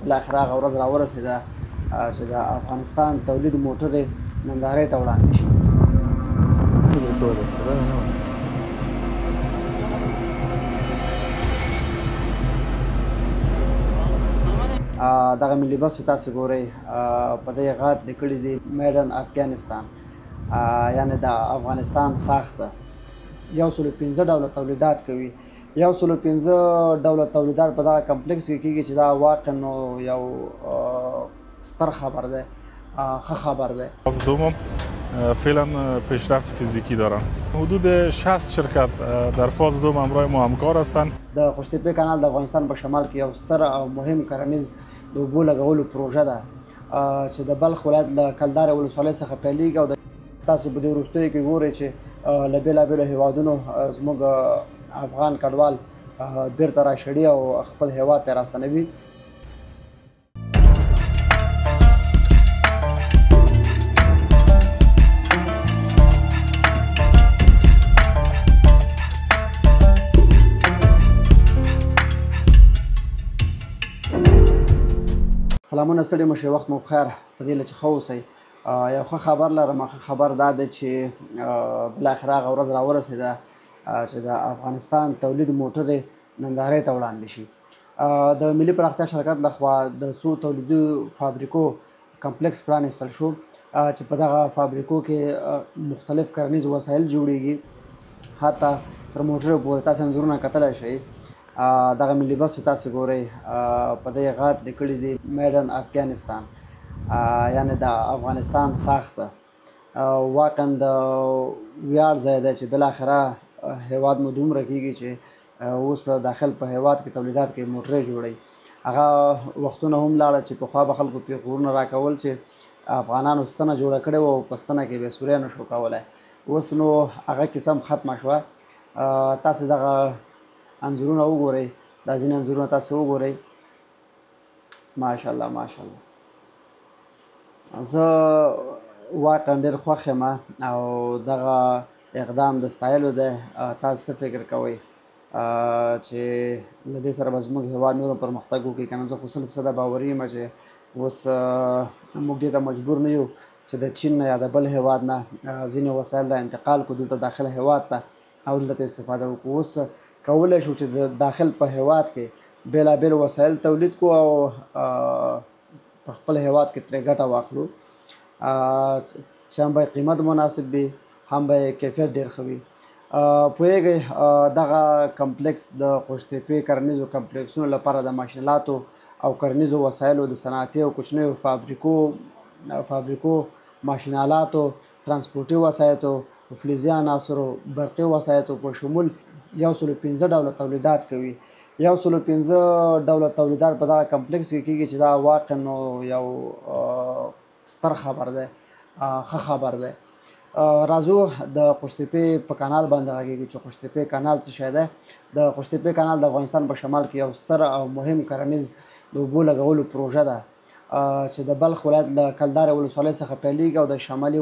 بالاخره هغه ورځ راورسېده چې د افغانستان تولید موټر یې نندارې ته وړاندې شي. دغه ملي بس چې تاسو ګورئ په دې غاټ لیکلي دي میډ ان افغانستان، یعنې د افغانستان ساخته. 105 ډوله تولیدات کوي. 105 ډوله تولیدات په دغه کمپلیکس کې کېږي چې دا واقعا یو ستر خبر دی، ښه خبر دی. دوم فعلا پیشرفت فیزیکی دارن. حدود 60 شرکت در فاز دوم همراه ما همکار هستند. د قوشتېپې کانال د افغانستان په شمال کې یو ستر او مهم کرنیز د اوبو لګولو پروژه ده چې د بلخ ولایت له کلدارې ولسوالۍ څخه پیلېږي او تاسې په دې وروستیو کې ګورئ چې له بېلابېلو هېوادونو زموږ افغان کډوال بیرته راشړي او خپل هېواد ته راستنوي. سلامونه ستړي مه شئ، وخت مو بخیر. په دې چې ښه اوسئ. یو ښه خبر لرم. ښه خبر دا دی چې بالاخره هغه ورځ راورسېده چې د افغانستان تولید موټر یې نندارې ته وړاندې شي. د ملي پراختیا شرکت لخوا د څو تولیدي فابریکو کمپلیکس پرانیستل شو چې په دغه فابریکو کې مختلف کرنیز وسایل جوړیږي، حتی تر موټرو پورې. تاسې انځورونه کتلی شئ. دغه ملي بس چې تاسې ګورئ په دې غاټ لیکلي دي میډ ان افغانستان، یعنې د افغانستان ساخته. واقعا د ویاړ ځای دی چې بالاخره هېواد مو دومره کېږي چې اوس داخل په هېواد کې تولیدات کوي، موټرې جوړوي. هغه وختونه هم لاړه چې پخوا به خلکو پیغورونه راکول چې افغانانو ستنه جوړه کړې وه او په ستنه کې به سوری نه شو کولی. اوس نو هغه کیسه هم ختمه شوه. تاسې دغه انځورونه وګورئ، دا ځینې انځورونه تاسې وګورئ. ماشاءالله ماشاءالله. زه واقعا ډېر خوښ یم او دغه اقدام د ستایلو دی. تاسو څه فکر کوئ چې له دې سره به زموږ هېواد نور پرمختګ وکړي که نه؟ زه خو 100% باوري یم چې اوس موږ دې ته مجبور نه یو چې د چین نه یا د بل هېواد نه ځینې وسایل را انتقال کړو دلته داخل هېواد ته او دلته استفاده وکړو. اوس کولی شو چې د داخل په هېواد کې بېلابېل وسایل تولید کړو او په خپل هېواد کې ترې ګټه واخلو چې هم به قیمت مناسب وي، هم به کیفیت ډېر ښه وي. پوهېږئ دغه کمپلیکس د قوشتېپې کرنیزو کمپلیکسونو لپاره د ماشینالاتو او کرنیزو وسایلو د صنعتي او کوچنیو فابریکو ماشینالاتو، ترانسپورټي وسایطو، فلزي عناصرو، برقي وسایطو په شمول 105 ډوله تولیدات کوي. 105 ډوله تولیدات په دغه کمپلیکس کې کېږي چې دا واقعا یو ستر خبر دی، ښه خبر دی. راځو د قوشتېپې په کانال باندې غږېږو چې قوشتېپې کانال څه شی دی. د قوشتېپې کانال د افغانستان په شمال کې یو ستر او مهم کرنیز د اوبو لګولو پروژه ده چې د بلخ ولایت له کلدارې ولسوالۍ څخه پیلېږي او د شمالي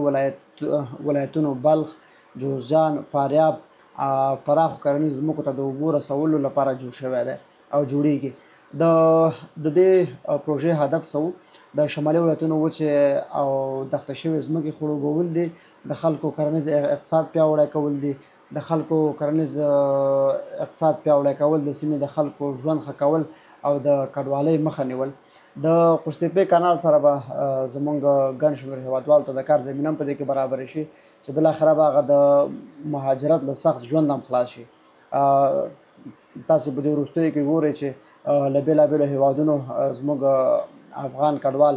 ولایتونو بلخ، جوزجان، فاریاب پراخو کرنیزو ځمکو ته د اوبو رسولو لپاره جوړ شوی دی او جوړیږي. د دې پروژې هدف څه و؟ د شمالي ولایتونو وچې او دښته شوې ځمکې خړوبول دي، د خلکو کرنیز اقتصاد پیاوړی کول دي، د خلکو کرنیز اقتصاد پیاوړی کول، د سیمې د خلکو ژوند ښه کول او د کډوالۍ مخه نیول. د قوشتېپې کانال سره به زموږ ګڼ شمېر هېوادوالو ته د کار زمینه هم په دې کې برابره شي چې بالاخره به هغه د مهاجرت له سخت ژوند هم خلاص شي. تاسې په دې وروستیو کې ګورئ چې له بېلابېلو هېوادونو زموږ افغان کډوال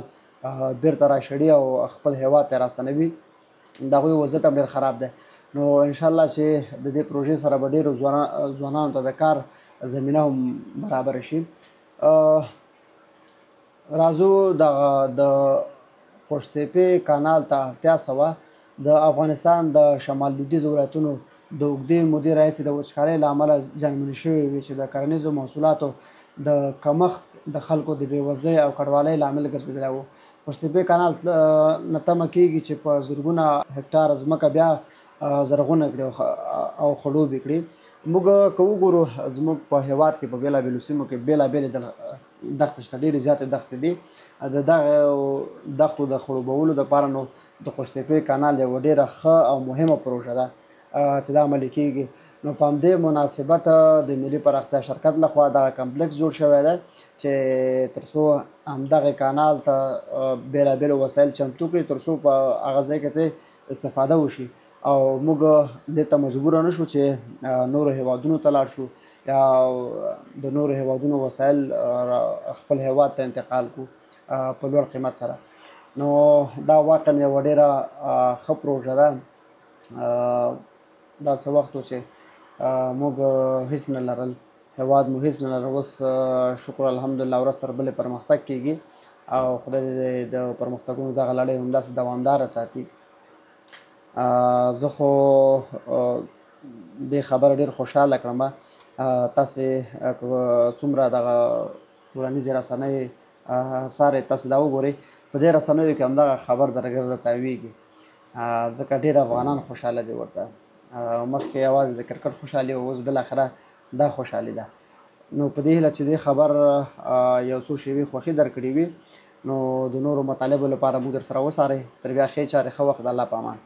بیرته راشړي او خپل هېواد ته راستنوي. د هغوی وضعیت هم ډېر خراب دی. نو انشاءالله چې د دې پروژې سره به ډېرو ځوانانو ته د کار زمینه هم برابره شي. راځو د قوشتېپې کانال ته اړتیا څه وه؟ د افغانستان د شمال لویدیځو ولایتونو د اوږدې مودې راهیسې د وچکالۍ له امله زیانمنې شوې وې چې د کرنیزو محصولاتو د کمښت د خلکو د بېوزلۍ او کډوالۍ لامل ګرځېدلی و. قوشتېپې کانال نه تمه کېږي چې په زرګونه هکټاره ځمکه بیا زرغونه کړي او ښه لوبې کړي. موږ که وګورو زموږ په هېواد کې په بېلابېلو سیمو کې بېلابېلې دښتې شته، ډېرې زیاتې دښتې دي. د دغه دښتو د خړوبولو دپاره نو د قوشتېپې کانال یوه ډېره ښه او مهمه پروژه ده چې دا عملي کېږي. نو په همدې مناسبت د ملي پراختیا شرکت لخوا دغه کمپلکس جوړ شوی دی چې تر څو همدغه کانال ته بېلابېل وسایل چمتو کړي تر څو په هغه ځای کې ترې استفاده وشي او موږ دې ته مجبوره نه شو چې نورو هېوادونو ته لاړ شو یا د نورو هېوادونو وسایل خپل هېواد ته انتقال کړو په لوړ قیمت سره. نو دا واقعا یوه ډېره ښه پروژه ده. دا څه وخت و چې موږ هېڅ نه لرل، هېواد مو هېڅ نه لرل. اوس شکر الحمدلله ورځ تر بلې پرمختګ کېږي او خدای دې د پرمختګونو دغه لړۍ همداسې دوامداره ساتي. زه خو دې خبره ډېر خوشحاله کړم. تاسې څومره دغه ټولنیزې رسنۍ څارئ، تاسې دا وګورئ په دې رسنیو کې همدغه خبر درګرده تاویږي ځکه ډېر افغانان خوشحاله دي ورته. مخکې یوازې د کرکټ خوشحالي وه، اوس بالاخره دا خوشحالي ده. نو په دې هیله چې دې خبر یو څو شېبې خوښي درکړې وي نو د نورو مطالبو لپاره موږ درسره وڅارئ. تر بیا ښې چارې، ښه وخت، د الله په امان.